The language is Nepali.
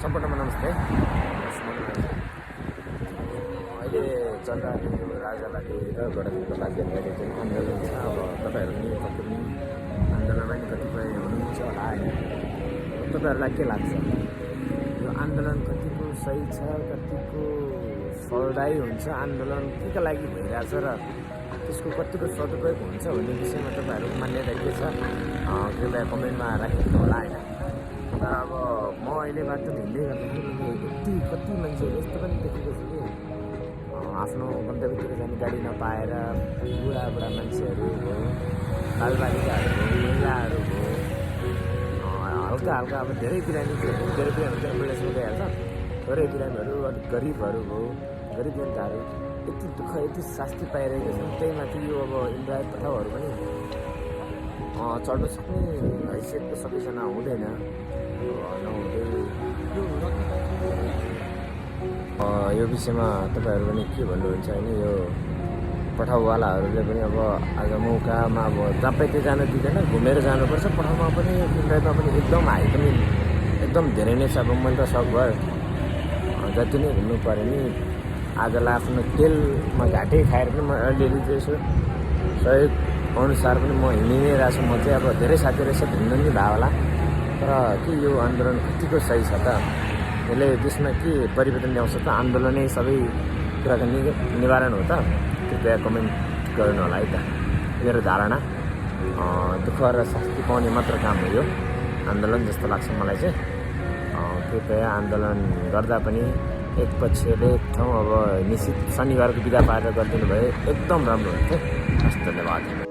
सम्पूर्णमा नमस्ते। अहिले चलिरहेको राजालाई र गणतन्त्र राज्यलाई जुन आन्दोलन छ, अब तपाईँहरू पनि कति आन्दोलनमा नि कतिपय हुनुहुन्छ होला होइन। तपाईँहरूलाई के लाग्छ, यो आन्दोलन कतिको सही छ, कतिको फलदायी हुन्छ, आन्दोलन केका लागि भइरहेछ र त्यसको कतिको सदुपयोग हुन्छ भन्ने विषयमा तपाईँहरूको मान्यता के छ, कृपया कमेन्टमा राखिदिनु होला होइन। तर अब म अहिले बाटो हिँड्दै गर्दाखेरि कति मान्छेहरू यस्तो पनि देखेको छु कि आफ्नो गन्तव्यतिर जाने गाडी नपाएर बुढाबुढा मान्छेहरू भयो, बालबालिकाहरू भयो, महिलाहरू भयो, हल्का हल्का अब धेरै बिरामीहरू मैले सोधिहाल्छ, थोरै बिरामीहरू अलिक गरिबहरू भयो, गरिब जनताहरू यति दुःख यति शास्ति पाइरहेको छन्। त्यही माथि यो अब इन्द्रायत पठाउहरू पनि चढ्नु सक्ने हैसियतको सबैजना हुँदैन, नहुँदै यो विषयमा तपाईँहरू पनि के भन्नुहुन्छ होइन। यो पठाउवालाहरूले पनि अब आज मौकामा अब जहाँ त्यो जान दिँदैन, घुमेर जानुपर्छ। पठाउमा पनि इन्द्रायतमा पनि एकदम हाई पनि एकदम धेरै नै छ। अब मैले त सक भयो जति नै घुम्नु पऱ्यो नि, आजलाई आफ्नो तेलमा घाटै खाएर पनि म अलिअलि त्यसो सहयोग अनुसार पनि म हिँडि नै रहेको छु। म चाहिँ अब धेरै साथीहरू यसो हिँड्नु नि भयो होला, तर के यो आन्दोलन कतिको सही छ त, यसले देशमा के परिवर्तन ल्याउँछ त, आन्दोलनै सबै कुराको निवारण हो त, कृपया कमेन्ट गर्नु होला है त। मेरो धारणा दुःख र शास्ति पाउने मात्र काम हो यो आन्दोलन जस्तो लाग्छ मलाई चाहिँ। कृपया आन्दोलन गर्दा पनि एक पक्षले एक ठाउँ अब निश्चित शनिबारको बिदा पारेर गरिदिनु भए एकदम राम्रो हुन्थ्यो। हस्, धन्यवाद।